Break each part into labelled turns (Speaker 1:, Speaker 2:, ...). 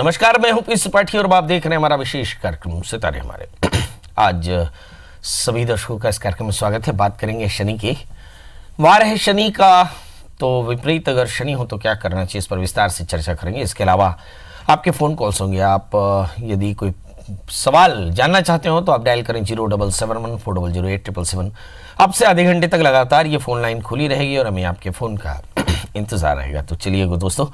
Speaker 1: नमस्कार, मैं हूं पी त्रिपाठी और आप देख रहे हैं हमारा विशेष कार्यक्रम सितारे हमारे। आज सभी दर्शकों का इस कार्यक्रम में स्वागत है। बात करेंगे शनि की। वार है शनि का, तो विपरीत अगर शनि हो तो क्या करना चाहिए, इस पर विस्तार से चर्चा करेंगे। इसके अलावा आपके फ़ोन कॉल्स होंगे। आप यदि कोई सवाल जानना चाहते हो तो आप डायल करें 0771400877। अब से आधे घंटे तक लगातार ये फ़ोन लाइन खुली रहेगी और हमें आपके फ़ोन का इंतज़ार रहेगा। तो चलिए दोस्तों,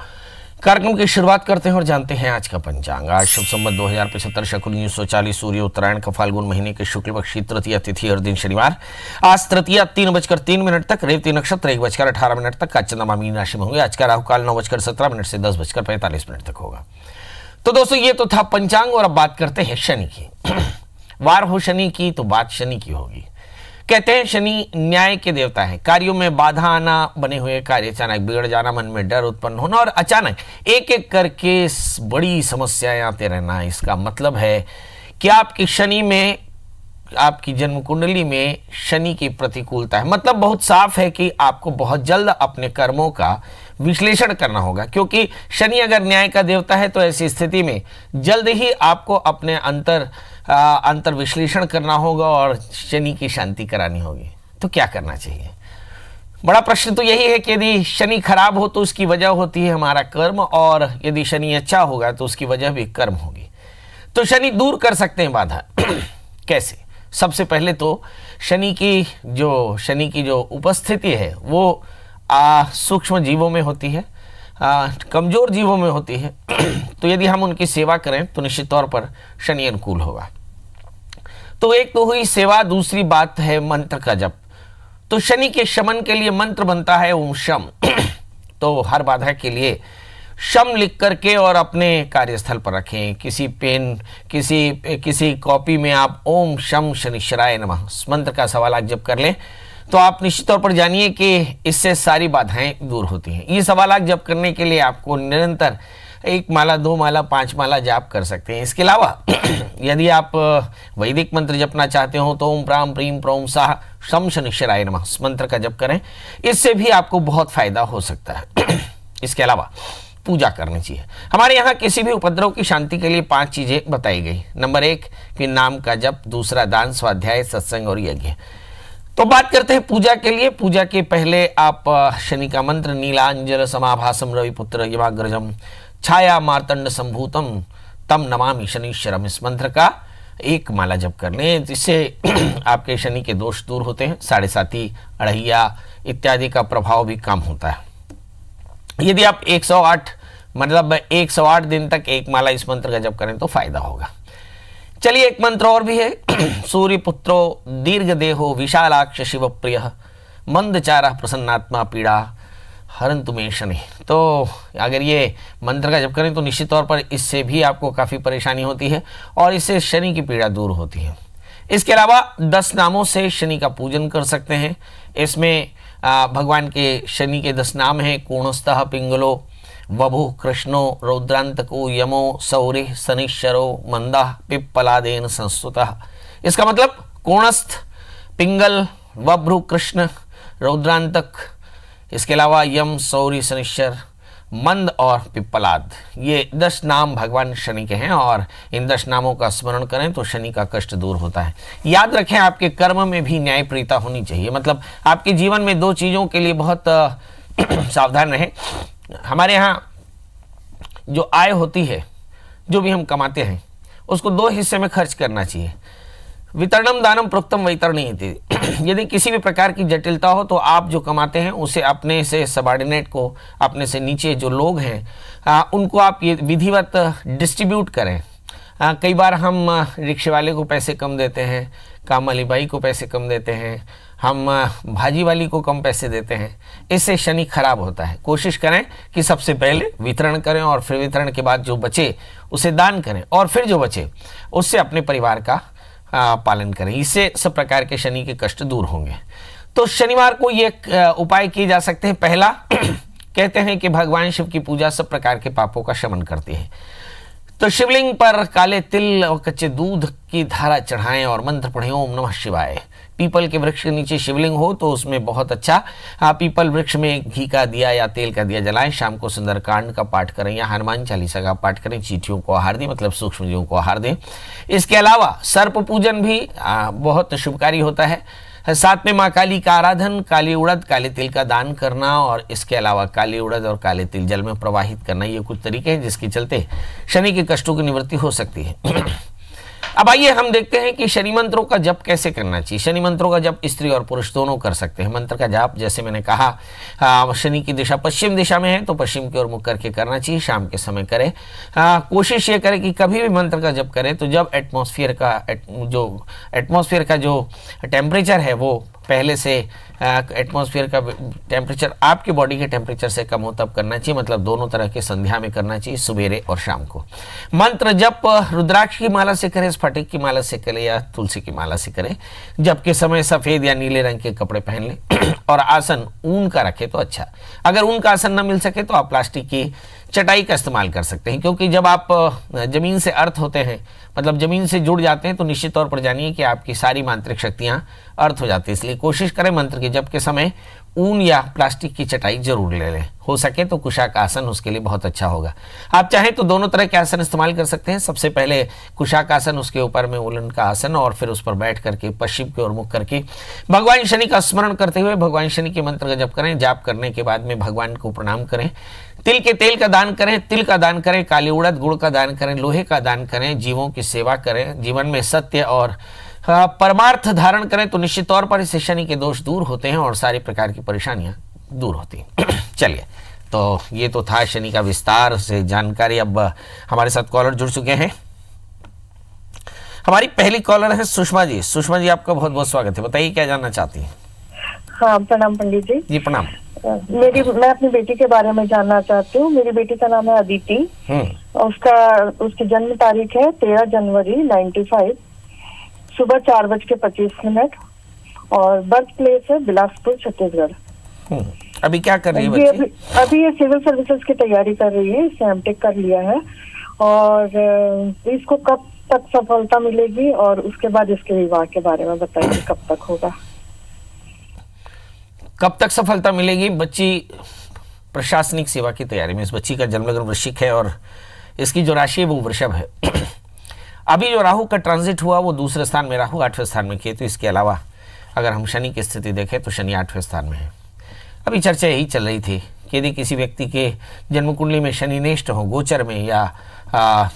Speaker 1: कार्यक्रम की शुरुआत करते हैं और जानते हैं आज का पंचांग। आज शुभ संवत 2075 शकुन 1940 सूर्य उत्तरायण का फाल्गुन महीने के शुक्ल पक्ष की तृतीया तिथि और दिन शनिवार। आज तृतीया 3:03 तक, रेवती नक्षत्र 1:18 तक का चंद्रमा मीन राशि में होंगे। आज का राहु काल 9:17 से 10:45 तक होगा। तो दोस्तों, ये तो था पंचांग और अब बात करते हैं शनि की। वार हो शनि की तो बात शनि की होगी। कहते हैं शनि न्याय के देवता है। कार्यों में बाधा आना, बने हुए कार्य अचानक बिगड़ जाना, मन में डर उत्पन्न होना और अचानक एक एक करके बड़ी समस्याएं आते रहना। इसका मतलब है कि आपकी शनि में, आपकी जन्म कुंडली में शनि की प्रतिकूलता है। मतलब बहुत साफ है कि आपको बहुत जल्द अपने कर्मों का विश्लेषण करना होगा, क्योंकि शनि अगर न्याय का देवता है तो ऐसी स्थिति में जल्द ही आपको अपने अंतर विश्लेषण करना होगा और शनि की शांति करानी होगी। तो क्या करना चाहिए? बड़ा प्रश्न तो यही है कि यदि शनि खराब हो तो उसकी वजह होती है हमारा कर्म, और यदि शनि अच्छा होगा तो उसकी वजह भी कर्म होगी। तो शनि दूर कर सकते हैं बाधा। कैसे? सबसे पहले तो शनि की जो उपस्थिति है वो सूक्ष्म जीवों में होती है, कमजोर जीवों में होती है। तो यदि हम उनकी सेवा करें तो निश्चित तौर पर शनि अनुकूल होगा। तो एक तो हुई सेवा, दूसरी बात है मंत्र का जप। तो शनि के शमन के लिए मंत्र बनता है ओम शम। तो हर बाधा के लिए शम लिख करके और अपने कार्यस्थल पर रखें। किसी पेन, किसी कॉपी में आप ओम शम शनिश्चराय नमः इस मंत्र का सवालाख जप कर लें तो आप निश्चित तौर पर जानिए कि इससे सारी बाधाएं दूर होती हैं। ये सवालाख जप करने के लिए आपको निरंतर 1 माला, 2 माला, 5 माला जाप कर सकते हैं। इसके अलावा यदि आप वैदिक मंत्र जपना चाहते हो तो ओम प्राम प्रीम प्रोम साह शम शनिश्चराय नमः इस मंत्र का जप करें। इससे भी आपको बहुत फायदा हो सकता है। इसके अलावा पूजा करनी चाहिए। हमारे यहाँ किसी भी उपद्रव की शांति के लिए 5 चीजें बताई गई। नंबर 1 कि नाम का जप, दूसरा दान, स्वाध्याय, सत्संग और यज्ञ। तो बात करते हैं पूजा के लिए। पूजा के पहले आप शनि का मंत्र नीलांजल समाभासम रविपुत्र यमाग्रजम छाया मार्तंड संभूतम तम नमामि शनिश्चरम इस मंत्र का 1 माला जप कर लें। जिससे आपके शनि के दोष दूर होते हैं। 7.5 अढ़ैया इत्यादि का प्रभाव भी कम होता है। यदि आप 108 दिन तक 1 माला इस मंत्र का जप करें तो फायदा होगा। चलिए, एक मंत्र और भी है। सूर्य पुत्रो दीर्घ देहो विशालाक्ष शिव प्रिय मंदचारा प्रसन्नात्मा पीड़ा हरंतु मे शनि। तो अगर ये मंत्र का जप करें तो निश्चित तौर पर इससे भी आपको काफ़ी परेशानी होती है और इससे शनि की पीड़ा दूर होती है। इसके अलावा 10 नामों से शनि का पूजन कर सकते हैं। इसमें भगवान के शनि के 10 नाम हैं। कोणस्थः पिंगलो वभु कृष्णो रौद्रांतको यमो सौरि शनिश्चरो मंदः पिप्पलादेन संस्तुतः। इसका मतलब कोणस्थ, पिंगल, वभ्रु कृष्ण, रौद्रांतक, इसके अलावा यम, सौरि, शनिश्चर, मंद और पिप्पलाद, ये 10 नाम भगवान शनि के हैं और इन 10 नामों का स्मरण करें तो शनि का कष्ट दूर होता है। याद रखें, आपके कर्म में भी न्यायप्रियता होनी चाहिए। मतलब आपके जीवन में 2 चीज़ों के लिए बहुत सावधान रहें। हमारे यहाँ जो आय होती है, जो भी हम कमाते हैं, उसको 2 हिस्से में खर्च करना चाहिए। वितरणम दानम प्रोक्तम वैतरणीति। यदि किसी भी प्रकार की जटिलता हो तो आप जो कमाते हैं उसे अपने से सबॉर्डिनेट को, अपने से नीचे जो लोग हैं उनको आप ये विधिवत डिस्ट्रीब्यूट करें। कई बार हम रिक्शे वाले को पैसे कम देते हैं, काम वाली बाई को पैसे कम देते हैं, हम भाजी वाली को कम पैसे देते हैं। इससे शनि खराब होता है। कोशिश करें कि सबसे पहले वितरण करें और फिर वितरण के बाद जो बचे उसे दान करें और फिर जो बचे उससे अपने परिवार का पालन करें। इससे सब प्रकार के शनि के कष्ट दूर होंगे। तो शनिवार को ये उपाय किए जा सकते हैं। पहला, कहते हैं कि भगवान शिव की पूजा सब प्रकार के पापों का शमन करती है। तो शिवलिंग पर काले तिल और कच्चे दूध की धारा चढ़ाएं और मंत्र पढ़ें ओम नमः शिवाय। पीपल के वृक्ष के नीचे शिवलिंग हो तो उसमें बहुत अच्छा। पीपल वृक्ष में घी का दिया या तेल का दिया जलाएं। शाम को सुंदरकांड का पाठ करें या हनुमान चालीसा का पाठ करें। चींटियों को आहार दें, मतलब सूक्ष्म जीवों को आहार दें। इसके अलावा सर्प पूजन भी बहुत शुभकारी होता है। साथ में माँ काली का आराधन, काली उड़द, काले तिल का दान करना और इसके अलावा काली उड़द और काले तिल जल में प्रवाहित करना, ये कुछ तरीके हैं जिसके चलते शनि के कष्टों की निवृत्ति हो सकती है। अब आइए हम देखते हैं कि शनि मंत्रों का जप कैसे करना चाहिए। शनि मंत्रों का जप स्त्री और पुरुष दोनों कर सकते हैं। मंत्र का जाप जैसे मैंने कहा, शनि की दिशा पश्चिम दिशा में है तो पश्चिम की ओर मुख करके करना चाहिए, शाम के समय करें। कोशिश ये करें कि कभी भी मंत्र का जप करें तो जब एटमॉस्फेयर का जो टेम्परेचर है वो पहले से एटमॉस्फेयर का टेम्परेचर आपके बॉडी के टेम्परेचर से कम हो तब करना चाहिए, मतलब दोनों तरह के संध्या में करना चाहिए, सवेरे और शाम को। मंत्र जप रुद्राक्ष की माला से करें, स्फटिक की माला से करें या तुलसी की माला से करें। जप के समय सफेद या नीले रंग के कपड़े पहन लें और आसन ऊन का रखें तो अच्छा। अगर ऊन का आसन न मिल सके तो आप प्लास्टिक की चटाई का इस्तेमाल कर सकते हैं, क्योंकि जब आप जमीन से अर्थ होते हैं, मतलब जमीन से जुड़ जाते हैं, तो निश्चित तौर पर जानिए कि आपकी सारी मांत्रिक शक्तियां अर्थ हो जाती है। इसलिए कोशिश करें मंत्र के जप के समय ऊन या प्लास्टिक की चटाई जरूर ले लें। हो सके तो कुशाक आसन उसके लिए बहुत अच्छा होगा। आप चाहें तो दोनों तरह के आसन इस्तेमाल कर सकते हैं। सबसे पहले कुशाक आसन, उसके ऊपर में उलन का आसन और फिर उस पर बैठ करके पश्चिम की ओर मुख करके भगवान शनि का स्मरण करते हुए भगवान शनि के मंत्र का जप करें। जाप करने के बाद में भगवान को प्रणाम करें। तिल के तेल का दान करें, तिल का दान करें, काली उड़द गुड़ का दान करें, लोहे का दान करें, जीवों की सेवा करें, जीवन में सत्य और परमार्थ धारण करें तो निश्चित तौर पर इससे शनि के दोष दूर होते हैं और सारी प्रकार की परेशानियां दूर होती हैं। चलिए, तो ये तो था शनि का विस्तार से जानकारी। अब हमारे साथ कॉलर जुड़ चुके हैं। हमारी पहली कॉलर है सुषमा जी। सुषमा जी, आपका बहुत बहुत स्वागत है। बताइए क्या जानना चाहती हैं?
Speaker 2: हाँ, प्रणाम पंडित जी।
Speaker 1: जी प्रणाम।
Speaker 2: मैं अपनी बेटी के बारे में जानना चाहती हूँ। मेरी बेटी का नाम है अदिति। उसकी जन्म तारीख है 13 जनवरी 95, सुबह 4:25 और बर्थ प्लेस है बिलासपुर, छत्तीसगढ़।
Speaker 1: अभी क्या कर रही है बच्ची?
Speaker 2: अभी ये सिविल सर्विसेज की तैयारी कर रही है। इसने एमटेक कर लिया है और इसको कब तक सफलता मिलेगी और उसके बाद इसके विवाह के बारे में बताइए, कब तक होगा?
Speaker 1: कब तक सफलता मिलेगी? बच्ची प्रशासनिक सेवा की तैयारी में। इस बच्ची का जन्म लग्न वृश्चिक है और इसकी जो राशि है वो वृषभ है। अभी जो राहु का ट्रांजिट हुआ वो दूसरे स्थान में राहु, 8वें स्थान में केतु। इसके अलावा अगर हम शनि की स्थिति देखें तो शनि 8वें स्थान में है। अभी चर्चा यही चल रही थी कि यदि किसी व्यक्ति के जन्म कुंडली में शनि नेष्ट हो गोचर में, या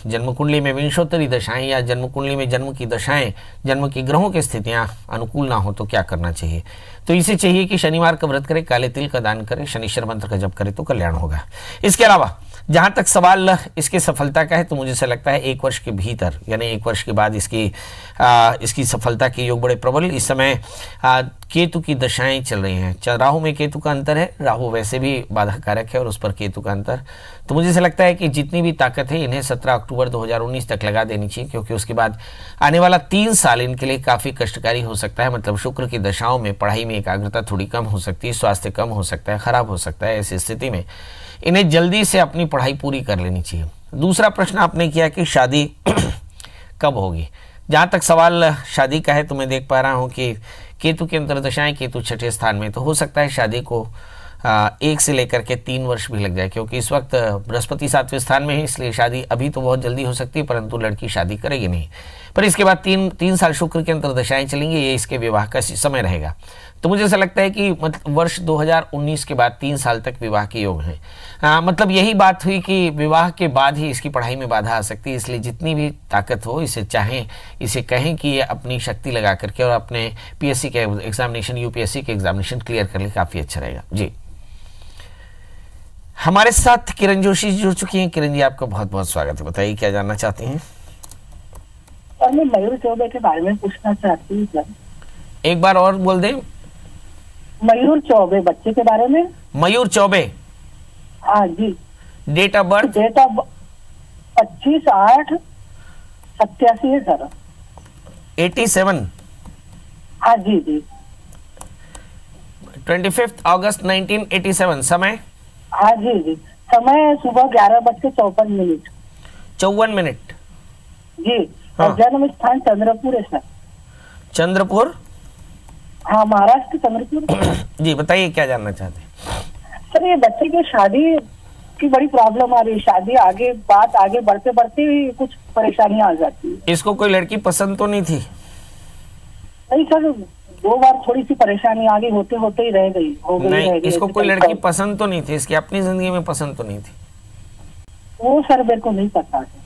Speaker 1: जन्म कुंडली में विंशोत्तरी दशाएं या जन्म कुंडली में जन्म की दशाएं, जन्म की ग्रहों की स्थितियां अनुकूल ना हो तो क्या करना चाहिए? तो इसे चाहिए कि शनिवार का व्रत करें, काले तिल का दान करें, शनिश्चर मंत्र का जप करें तो कल्याण होगा। इसके अलावा जहां तक सवाल इसके सफलता का है तो मुझे ऐसा लगता है 1 वर्ष के भीतर, यानी 1 वर्ष के बाद इसकी सफलता के योग बड़े प्रबल। इस समय केतु की दशाएं चल रही हैं। राहु में केतु का अंतर है, राहु वैसे भी बाधा कारक है और उस पर केतु का अंतर। तो मुझे ऐसा लगता है कि जितनी भी ताकत है इन्हें 17 अक्टूबर 2019 तक लगा देनी चाहिए, क्योंकि उसके बाद आने वाला 3 साल इनके लिए काफ़ी कष्टकारी हो सकता है। मतलब शुक्र की दशाओं में पढ़ाई में एकाग्रता थोड़ी कम हो सकती है, स्वास्थ्य कम हो सकता है, खराब हो सकता है। ऐसी स्थिति में इन्हें जल्दी से अपनी पढ़ाई पूरी कर लेनी चाहिए। दूसरा प्रश्न आपने किया कि शादी कब होगी। जहाँ तक सवाल शादी का है तो मैं देख पा रहा हूँ कि केतु की अंतर्दशाएं, केतु 6ठे स्थान में, तो हो सकता है शादी को 1 से लेकर के 3 वर्ष भी लग जाए, क्योंकि इस वक्त बृहस्पति 7वें स्थान में है। इसलिए शादी अभी तो बहुत जल्दी हो सकती है, परंतु लड़की शादी करेगी नहीं। पर इसके बाद 3 साल शुक्र की अंतर्दशाएं चलेंगी, ये इसके विवाह का समय रहेगा। तो मुझे ऐसा लगता है कि वर्ष 2019 के बाद 3 साल तक विवाह के योग हैं। मतलब यही बात हुई कि विवाह के बाद ही इसकी पढ़ाई में बाधा आ सकती है। इसलिए जितनी भी ताकत हो इसे कहें कि ये अपनी शक्ति लगा करके और अपने पीएससी के एग्जामिनेशन, यूपीएससी के एग्जामिनेशन क्लियर कर ले, काफ़ी अच्छा रहेगा। जी, हमारे साथ किरण जोशी जुड़ चुकी हैं। किरण जी, आपका बहुत बहुत स्वागत है। बताइए क्या जानना चाहती हैं?
Speaker 3: और मैं मयूर चौबे के बारे में पूछना चाहती हूँ सर।
Speaker 1: एक बार और बोल दें।
Speaker 3: मयूर चौबे, बच्चे के बारे में।
Speaker 1: मयूर चौबे?
Speaker 3: हाँ जी।
Speaker 1: Date of birth?
Speaker 3: Date of 25/8/87 है सर।
Speaker 1: 87?
Speaker 3: हाँ जी जी।
Speaker 1: 25 अगस्त 1987। समय?
Speaker 3: हाँ जी जी। समय सुबह 11:54।
Speaker 1: 54
Speaker 3: जी।
Speaker 1: हाँ।
Speaker 3: और जन्म स्थान चंद्रपुर है सर।
Speaker 1: चंद्रपुर?
Speaker 3: हाँ, महाराष्ट्र संबलपुर।
Speaker 1: जी बताइए क्या जानना चाहते हैं।
Speaker 3: सर ये बच्चे की शादी की बड़ी प्रॉब्लम आ रही है, शादी बात आगे बढ़ते बढ़ते ही कुछ परेशानियां आ जाती है।
Speaker 1: इसको कोई लड़की पसंद तो नहीं थी?
Speaker 3: नहीं सर, 2 बार थोड़ी सी परेशानी आ गई, होते होते ही रह गई, हो गई
Speaker 1: नहीं,
Speaker 3: रह गई।
Speaker 1: इसको कोई लड़की पसंद तो नहीं थी, इसकी अपनी जिंदगी में पसंद तो नहीं थी?
Speaker 3: वो सर मेरे को नहीं पता है।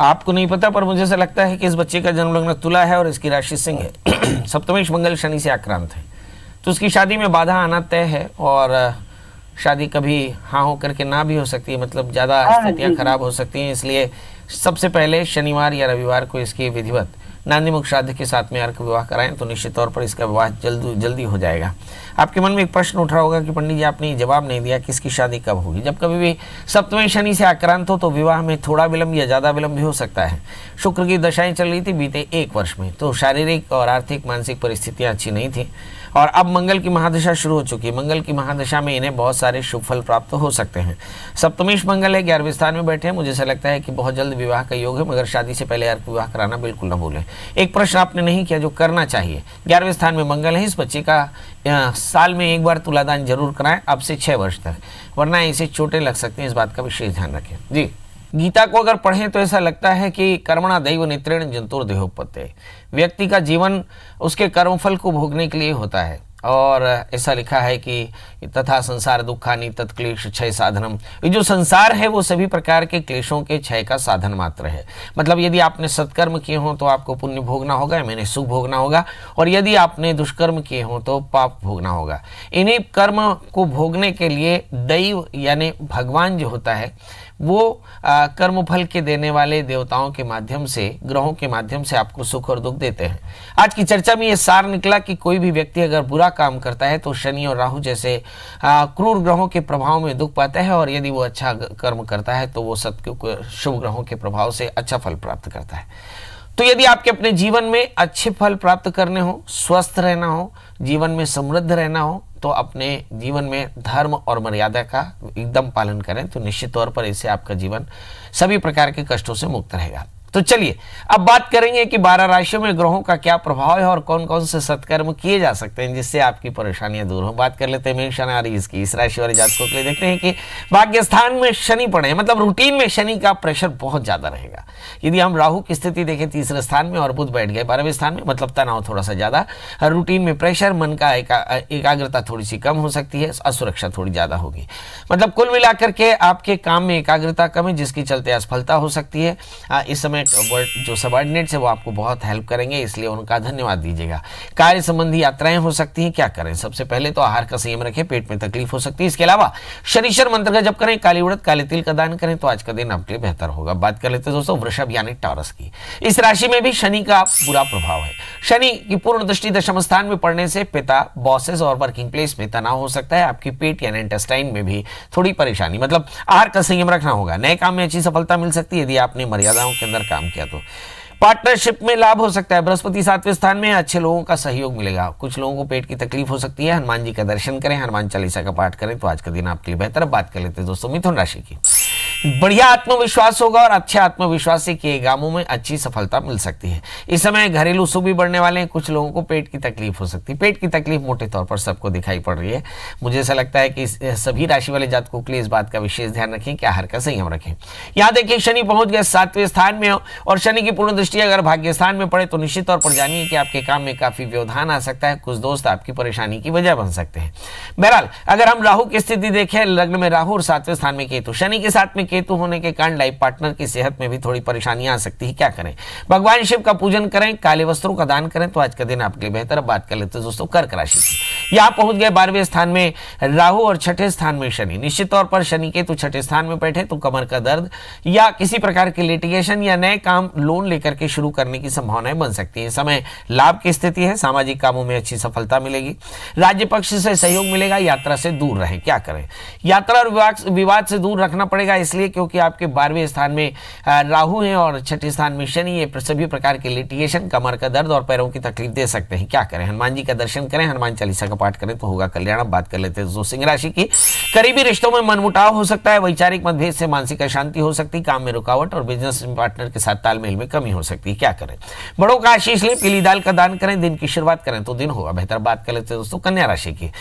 Speaker 1: आपको नहीं पता, पर मुझे ऐसा लगता है कि इस बच्चे का जन्म लग्न तुला है और इसकी राशि सिंह है। सप्तमेश मंगल शनि से आक्रांत है, तो उसकी शादी में बाधा आना तय है और शादी कभी हाँ हो करके ना भी हो सकती है, मतलब ज़्यादा स्थितियाँ खराब हो सकती हैं। इसलिए सबसे पहले शनिवार या रविवार को इसकी विधिवत नांदी मुख श्राद्ध के साथ में अर्क विवाह कराएं तो निश्चित तौर पर इसका विवाह जल्दी हो जाएगा। आपके मन में एक प्रश्न उठ रहा होगा कि पंडित जी आपने जवाब नहीं दिया कि इसकी शादी कब होगी। जब कभी भी सप्तमी शनि से आक्रांत हो तो विवाह में थोड़ा विलंब या ज़्यादा विलंब भी हो सकता है। शुक्र की दशाएं चल रही थी बीते 1 वर्ष में, तो शारीरिक और आर्थिक मानसिक परिस्थितियाँ अच्छी नहीं थी और अब मंगल की महादशा शुरू हो चुकी है। मंगल की महादशा में इन्हें बहुत सारे शुभ फल प्राप्त हो सकते हैं। सप्तमेश मंगल है, 11वें स्थान में बैठे हैं। मुझे ऐसा लगता है कि बहुत जल्द विवाह का योग है, मगर शादी से पहले अर्क विवाह कराना बिल्कुल न भूलें। एक प्रश्न आपने नहीं किया जो करना चाहिए, 11वें स्थान में मंगल है, इस बच्चे का साल में 1 बार तुलादान जरूर कराएं अब से 6 वर्ष तक, वरना इसे चोटें लग सकती हैं, इस बात का विशेष ध्यान रखें। जी, गीता को अगर पढ़ें तो ऐसा लगता है कि कर्मणा दैव नित्रेण जंतुर्देहोपत्ते, व्यक्ति का जीवन उसके कर्मफल को भोगने के लिए होता है और ऐसा लिखा है कि तथा संसार दुखानि तत्क्लेश क्षय साधनम, ये जो संसार है वो सभी प्रकार के क्लेशों के क्षय का साधन मात्र है। मतलब यदि आपने सत्कर्म किए हों तो आपको पुण्य भोगना होगा, मैंने सुख भोगना होगा, और यदि आपने दुष्कर्म किए हों तो पाप भोगना होगा। इन्हीं कर्म को भोगने के लिए दैव यानी भगवान जो होता है वो कर्मफल के देने वाले देवताओं के माध्यम से, ग्रहों के माध्यम से आपको सुख और दुख देते हैं। आज की चर्चा में ये सार निकला कि कोई भी व्यक्ति अगर बुरा काम करता है तो शनि और राहु जैसे क्रूर ग्रहों के प्रभाव में दुख पाता है, और यदि वो अच्छा कर्म करता है तो वो सत्य शुभ ग्रहों के प्रभाव से अच्छा फल प्राप्त करता है। तो यदि आपके अपने जीवन में अच्छे फल प्राप्त करने हो, स्वस्थ रहना हो, जीवन में समृद्ध रहना हो, तो अपने जीवन में धर्म और मर्यादा का एकदम पालन करें, तो निश्चित तौर पर इससे आपका जीवन सभी प्रकार के कष्टों से मुक्त रहेगा। तो चलिए अब बात करेंगे कि 12 राशियों में ग्रहों का क्या प्रभाव है और कौन कौन से सत्कर्म किए जा सकते हैं जिससे आपकी परेशानियां दूर हो। बात कर लेते हैं मेष राशि की। इस राशि वाले जातकों के लिए देखते हैं कि भाग्य स्थान में शनि पड़े, मतलब रूटीन में शनि का प्रेशर बहुत ज्यादा रहेगा। यदि हम राहु की स्थिति देखें 3रे स्थान में और बुध बैठ गए 12वें स्थान में, मतलब तनाव थोड़ा सा ज्यादा, रूटीन में प्रेशर, मन का एकाग्रता थोड़ी सी कम हो सकती है, असुरक्षा थोड़ी ज्यादा होगी। मतलब कुल मिलाकर के आपके काम में एकाग्रता कम है जिसकी चलते असफलता हो सकती है। इस समय जो सबऑर्डिनेट्स है वो आपको बहुत हेल्प करेंगे, इसलिए उनका धन्यवाद दीजिएगा। कार्य संबंधी यात्राएं हो सकती हैं, क्या करें? सबसे पहले तो आहार का संयम रखें, पेट में तकलीफ हो सकती है। इसके अलावा शनिश्चर मंत्र का जप करें, काली उड़द काले तिल का दान करें तो आज का दिन आपके लिए बेहतर होगा। बात कर लेते हैं दोस्तों वृषभ यानी टॉरस की। इस राशि में भी शनि का बुरा प्रभाव है। शनि की पूर्ण दृष्टि दशम स्थान में पड़ने से पिता, बॉसेस और वर्किंग प्लेस में तनाव हो सकता है। आपकी पेट यानी इंटेस्टाइन में भी थोड़ी परेशानी, मतलब आहार का संयम रखना होगा। नए काम में अच्छी सफलता मिल सकती है यदि आपने मर्यादाओं के अंदर काम किया तो। पार्टनरशिप में लाभ हो सकता है। बृहस्पति 7वें स्थान में, अच्छे लोगों का सहयोग मिलेगा। कुछ लोगों को पेट की तकलीफ हो सकती है, हनुमान जी का दर्शन करें, हनुमान चालीसा का पाठ करें तो आज का दिन आपके लिए बेहतर है। बात कर लेते हैं दोस्तों मिथुन राशि की। बढ़िया आत्मविश्वास होगा और अच्छे आत्मविश्वास से किए कामों में अच्छी सफलता मिल सकती है। इस समय घरेलू सुख भी बढ़ने वाले हैं। कुछ लोगों को पेट की तकलीफ हो सकती है। पेट की तकलीफ मोटे तौर पर सबको दिखाई पड़ रही है। मुझे ऐसा लगता है कि सभी राशि वाले जातकों के लिए इस बात का विशेष ध्यान रखें कि आहार का संयम रखें। यहाँ देखिए शनि पहुंच गए 7वें स्थान में और शनि की पूर्ण दृष्टि अगर भाग्य स्थान में पड़े तो निश्चित तौर पर जानिए कि आपके काम में काफी व्यवधान आ सकता है। कुछ दोस्त आपकी परेशानी की वजह बन सकते हैं। बहरहाल अगर हम राहु की स्थिति देखें, लग्न में राहु और 7वें स्थान में केतु, शनि के साथ में केतु होने के कारण लाइफ पार्टनर की सेहत में भी थोड़ी परेशानियां आ सकती है। क्या करें? भगवान शिव का पूजन करें, काले वस्त्रों का दान करें तो आज का दिन आपके लिए बेहतर। बात कर लेते हैं दोस्तों कर्क राशि की। यहां पहुंच गए 12वें स्थान में राहु और 6ठे स्थान में शनि। निश्चित तौर पर शनि केतु 6ठे स्थान में बैठे तो कमर का दर्द या किसी प्रकार के लिटिगेशन या नए काम लोन लेकर के शुरू करने की संभावनाएं बन सकती है। समय लाभ की स्थिति है, सामाजिक कामों में अच्छी सफलता मिलेगी, राज्य पक्ष से सहयोग मिलेगा। यात्रा से दूर रहें। क्या करें? यात्रा और विवाद से दूर रखना पड़ेगा, इसलिए इसलिए क्योंकि आपके 12वें स्थान में राहु हैं और 6ठे स्थान में शनि। ये सभी प्रकार के लिटिगेशन, कमर का दर्द और पैरों की तकलीफ दे सकते हैं। क्या करें? हनुमान जी का दर्शन करें, हनुमान चालीसा का पाठ करें तो होगा कल्याण। अब बात कर लेते हैं दोस्तों सिंह राशि की। करीबी रिश्तों में मनमुटाव हो सकता है, वैचारिक मतभेद से मानसिक अशांति हो सकती है, काम में रुकावट और बिजनेस पार्टनर के साथ तालमेल में कमी हो सकती है। क्या करें? बड़ों का आशीष लें, पीली दाल का दान करें, दिन की शुरुआत करें तो दिन होगा बेहतर। बात कर लेते हैं दोस्तों कन्या राशि की।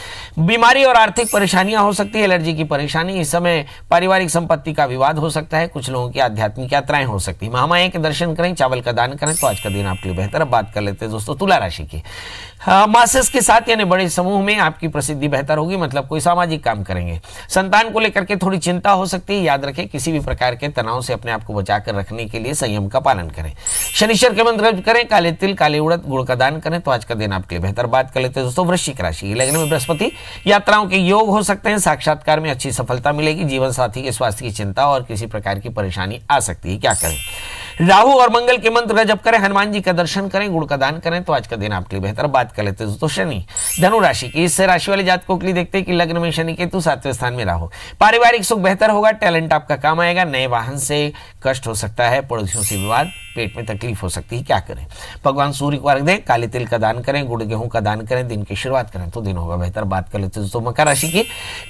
Speaker 1: बीमारी और आर्थिक परेशानियां हो सकती है, एलर्जी की परेशानी। इस समय पारिवारिक संपत्ति का विवाद हो सकता है, कुछ लोगों की आध्यात्मिक यात्राएं हो सकती है। महामाया के दर्शन करें, चावल का दान करें तो आज का दिन आपके लिए बेहतर। अब बात कर लेते हैं दोस्तों तुला राशि की। मासेस के साथ यानी बड़े समूह में आपकी प्रसिद्धि बेहतर होगी, मतलब कोई सामाजिक काम करेंगे। संतान को लेकर के थोड़ी चिंता हो सकती है, याद रखें किसी भी प्रकार के तनाव से अपने आप को बचाकर रखने के लिए संयम का पालन करें। शनिश्चर के मंत्र करें, काले तिल, काले उड़द, गुड़ का दान करें तो आज का दिन आपके लिए बेहतर। बात कर लेते हैं दोस्तों वृश्चिक राशि। लग्न में बृहस्पति, यात्राओं के योग हो सकते हैं, साक्षात्कार में अच्छी सफलता मिलेगी। जीवन साथी के स्वास्थ्य की चिंता और किसी प्रकार की परेशानी आ सकती है। क्या करें? राहु और मंगल के मंत्र का जप करें, हनुमान जी का दर्शन करें, गुड़ का दान करें तो आज का दिन आपके लिए बेहतर। बात कर लेते हैं दोस्तों शनि धनु राशि की। इस राशि वाले जातकों के लिए देखते हैं कि लग्न में शनि केतु, 7वें स्थान में राहु। पारिवारिक सुख बेहतर होगा, टैलेंट आपका काम आएगा। नए वाहन से कष्ट हो सकता है, पड़ोसियों से विवाद, पेट में तकलीफ हो सकती है। क्या करें? भगवान सूर्य को अर्घ दें, काले तिल का दान करें, गुड़ गेहूं का दान करें, दिन की शुरुआत करें तो दिन होगा बेहतर। बात कर लेते हैं दोस्तों मकर राशि की।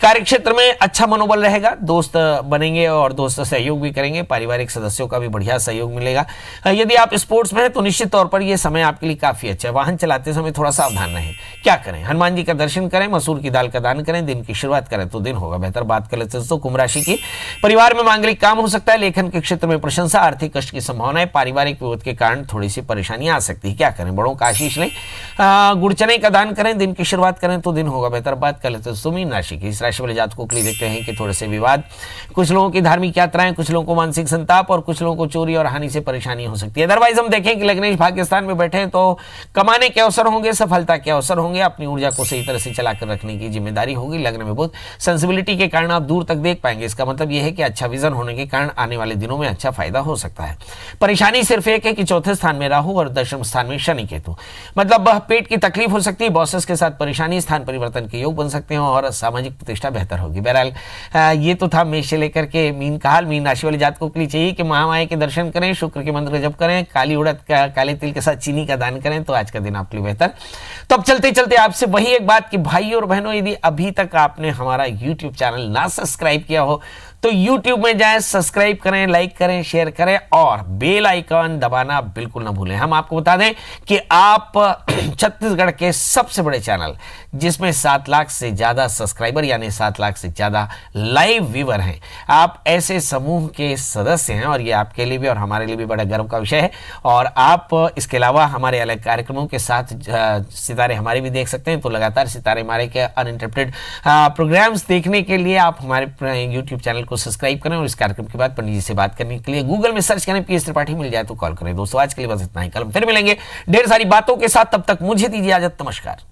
Speaker 1: कार्य क्षेत्र में अच्छा मनोबल रहेगा, दोस्त बनेंगे और दोस्त सहयोग भी करेंगे, पारिवारिक सदस्यों का भी बढ़िया सहयोग मिलेगा। यदि आप स्पोर्ट्स में हैं तो निश्चित तौर पर यह समय आपके लिए काफी अच्छा है। वाहन चलाते समय थोड़ा सावधान रहें। क्या करें? हनुमान जी का दर्शन करें, मसूर की दाल का दान करें, दिन की शुरुआत करें तो दिन होगा बेहतर। बात कर लेते हैं दोस्तों कुंभ राशि की। परिवार में मांगलिक काम हो सकता है, लेखन के क्षेत्र में प्रशंसा, आर्थिक कष्ट की संभावना है, पारिवारिक विरोध के कारण थोड़ी सी परेशानी आ सकती है। क्या करें? बड़ों का आशीष लें, गुड़ चने का दान करें, दिन की शुरुआत करें तो दिन होगा बेहतर। बात कर लेते हैं मीन राशि की। इस राशि वाले जातकों के लिए देखते हैं कि थोड़े से विवाद, कुछ लोगों की धार्मिक यात्राएं, कुछ लोगों को मानसिक संताप और कुछ लोगों को चोरी और हानि से परेशानी हो सकती है। अदरवाइज हम देखें कि लग्नेश पाकिस्तान में बैठे तो कमाने के अवसर होंगे, सफलता के अवसर होंगे। अपनी ऊर्जा को सही तरह से चलाकर रखने की जिम्मेदारी होगी। लग्न में बहुत सेंसिबिलिटी के कारण आप दूर तक देख पाएंगे। इसका मतलब यह है कि अच्छा विजन होने के कारण आने वाले दिनों में अच्छा फायदा हो सकता है। परेशानी सिर्फ एक है कि चौथे स्थान में राहु और 10वें स्थान में शनि केतु, मतलब पेट की तकलीफ हो सकती है, बॉसेस के साथ परेशानी, स्थान परिवर्तन के योग बन सकते हैं और सामाजिक प्रतिष्ठा बेहतर होगी। बहरहाल ये तो था मेष से लेकर के मीन का हाल। मीन राशि वाले जातकों के लिए चाहिए कि महामाया के दर्शन करें, शुक्र के मंत्र का जप करें, काली उड़द का, काले तिल के साथ चीनी का दान करें तो आज का दिन आपके लिए बेहतर। तो अब चलते चलते आपसे वही एक बात कि भाई और बहनों, यदि अभी तक आपने हमारा YouTube चैनल ना सब्सक्राइब किया हो तो YouTube में जाएं, सब्सक्राइब करें, लाइक करें, शेयर करें और बेल आइकन दबाना बिल्कुल ना भूलें। हम आपको बता दें कि आप छत्तीसगढ़ के सबसे बड़े चैनल जिसमें 7 लाख से ज्यादा सब्सक्राइबर यानी 7 लाख से ज्यादा लाइव व्यूअर हैं, आप ऐसे समूह के सदस्य हैं और ये आपके लिए भी और हमारे लिए भी बड़ा गर्व का विषय है। और आप इसके अलावा हमारे अलग कार्यक्रमों के साथ सितारे हमारे भी देख सकते हैं। तो लगातार सितारे हमारे के अनइंटरप्टेड प्रोग्राम्स देखने के लिए आप हमारे YouTube चैनल को सब्सक्राइब करें और इस कार्यक्रम के बाद पंडित जी से बात करने के लिए गूगल में सर्च करें, PS त्रिपाठी मिल जाए तो कॉल करें। दोस्तों आज के लिए बस इतना ही, कल फिर मिलेंगे ढेर सारी बातों के साथ। तब तक मुझे दीजिए इजाजत, नमस्कार।